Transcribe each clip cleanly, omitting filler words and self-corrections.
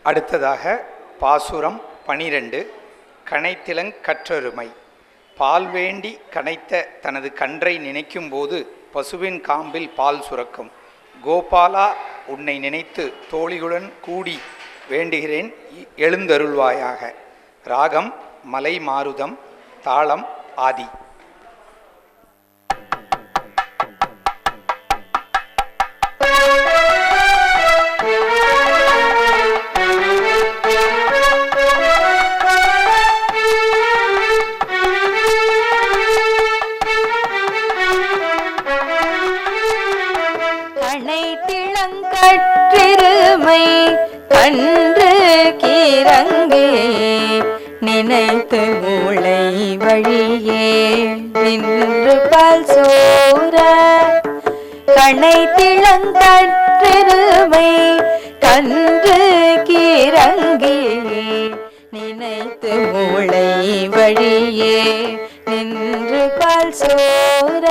அடுத்ததாக பாசுரம் 12. கனைத்திலங் கற்றொருமை. பால் வேண்டி கனைத்த தனது கன்றை நினைக்கும் போது பசுவின் காம்பில் பால் சுரக்கும். கோபாலா, உன்னை நினைத்து தோழிகளுடன் கூடி வேண்டுகிறேன், எழுந்தருள்வாயாக. ராகம் மலை மாருதம், தாளம் ஆதி. கற்றிருமை கன்று கீரங்கே நினைத்து மூளை வழியே நின்று பால் சோர. கனைத்திளங்கற்றிருமை கன்று கீரங்கே நினைத்து மூளை வழியே நின்று பால் சோர.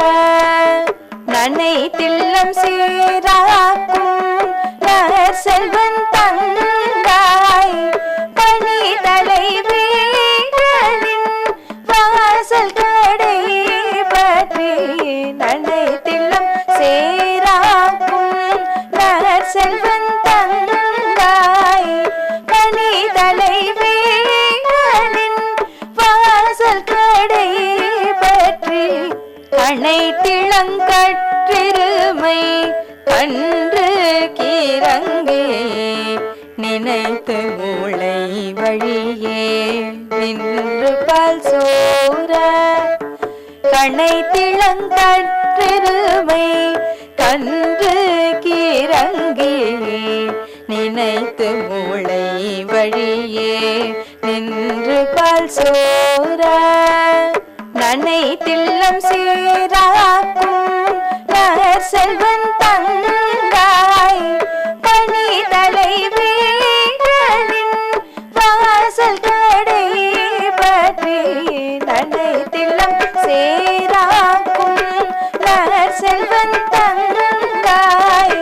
நனை தில்லம் சீராக்கும் செல்வன் தங்காய் பணிதலை வீரனின் வாசல் கடை பற்றி. நனை தில்லம் சீராக்கும் செல்வன் தங்காய் பணிதலை வீரனின் வாசல் கடை பற்றி. கனைத்திளங்கற்றிருமை கன்று கீரங்கே நினைத்து மூளை வழியே நின்று பால் சோர. கனைத்திளங்கற்றிருமை கன்று கீரங்கே நினைத்து மூளை வழியே நின்று பால் சோர. நனை தில்லம் சீராக்கும் செல்வன் தங்காய் பணிதலை வீரனின் வாசல் கடை பற்றி. நனை தில்லம் சீராக்கும் செல்வன் தங்காய்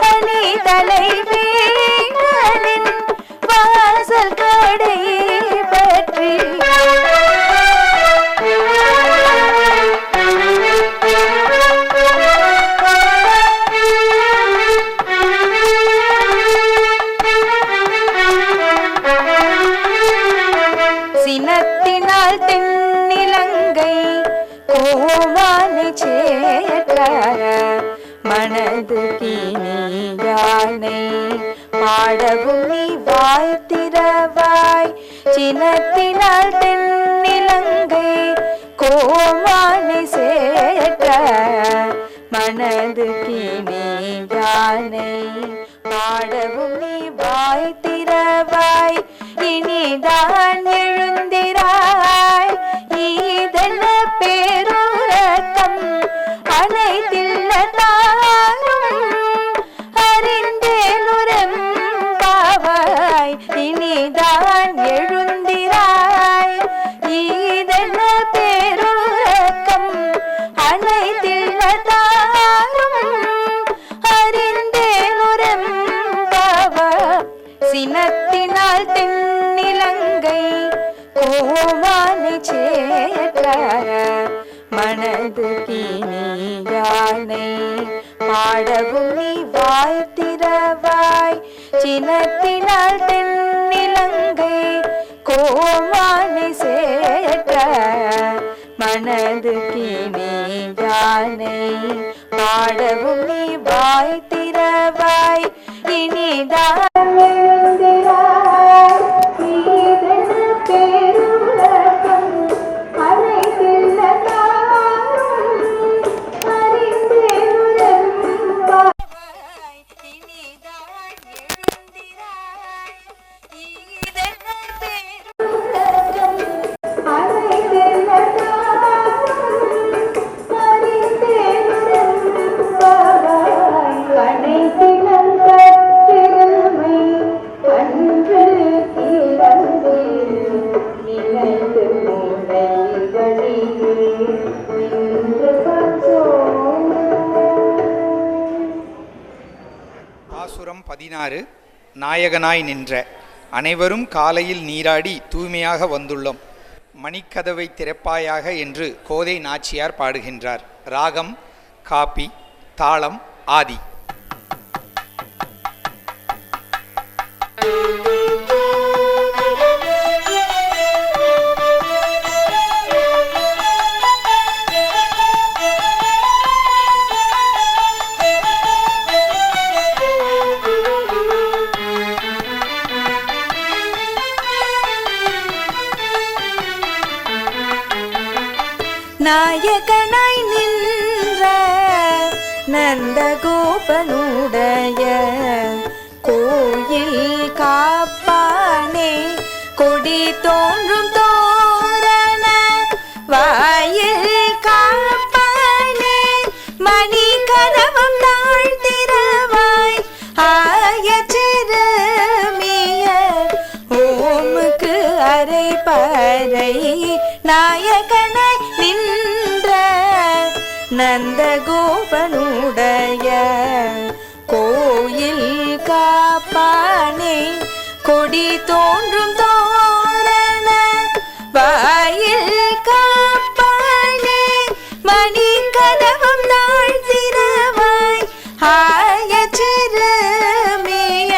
பணிதலை வீரனின் வாசல் கடை பற்றி. சினத்தினால் தென்னிலங்கை கோமானை சேற்ற மனது கிணியானை பாடவும் நீ வாய்த்திரவாய். சினத்தினால் தென்னிலங்கை கோமானை சேற்ற மனது கிணியானை பாடவும் நீ வாய்த்திரவாய். இனிதான் எழுந்திராய் ஈதன பேருரக்கம் அனைத்தில்ல தாரும் அறிந்தேனுரம்பாவாய். இனிதான் எழுந்திராய் ஈதன பேருரக்கம் அனைத்தில்ல தாரும் அறிந்தேனுரம்பாவாய். சினத்தினால் தென்னிலங்கை கோமானை சேற்ற மனது கிணியானை பாடவும் நீ வாய்த்திரவாய். சினத்தினால் தென்னிலங்கை கோமானை சேற்ற மனது கிணியானை பாடவும் நீ வாய்த்திரவாய். இனிதான் பாசுரம் 16. நாயகனாய் நின்ற. அனைவரும் காலையில் நீராடி தூய்மையாக வந்துள்ளோம். மணிக்கதவை திறப்பாயாக என்று கோதை நாச்சியார் பாடுகின்றார். ராகம் காப்பி, தாளம் ஆதி. நாயகனாய் நின்ற நந்தகோபனுடைய கோயில் காப்பானே, கொடி தோன்றும் தோரண வாயில் காப்பானே, மணி கதவம் தாழ்த்திரவாய் ஆய சிறுமிய ஓமுக்கு அரை பறை. நாயகனாய் நின்ற நந்தகோபனுடைய கோயில் காப்பானே, கொடி தோன்றும் தோரண வாயில் காப்பானே, மணி கதவம் தாழ்த்திரவாய் ஆய சிறுமிய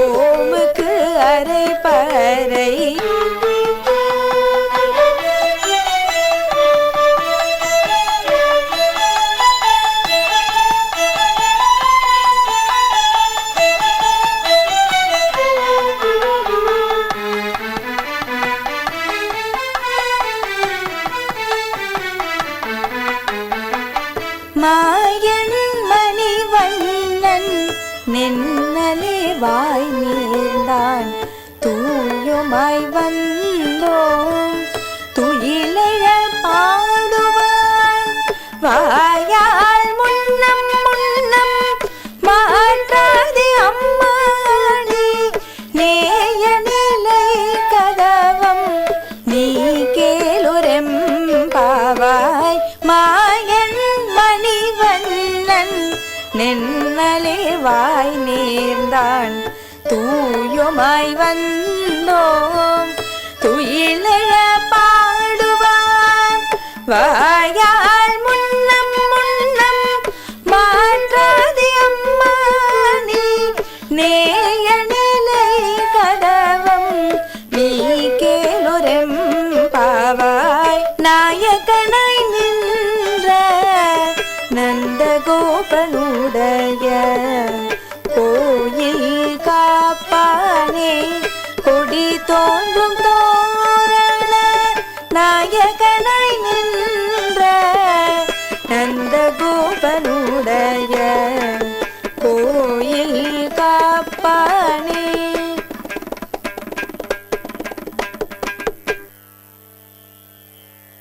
ஓமுக்கு அரை பறை. மாயன் மணிவண்ணன் நின்னலே வாய் நீர்ந்தான், தூயுமாய் வந்தோம் துயிலெழ பாடுவான். வாயால் முன்னம் முன்னம் மாற்றாதே அம்மானே, நேய நிலை கதவம் நீ கேளுரெம்பாவாய். மாயன் மணிவண்ணன் நின்னலே வாய் நேர்ந்தான், தூயுமாய் வந்தோம் துயிலெழ பாடுவான். வாயால் முன்னம் முன்னம் மாற்றாதே அம்மானே, நேய நிலை கதவம் நீ கேளுரெம்பாவாய். நாயகனாய் நின்ற நந்தகோபனுடைய கோயில் காப்பானே, கொடி தோன்றும் தோரண. நாயகனாய் நின்ற நந்தகோபனுடைய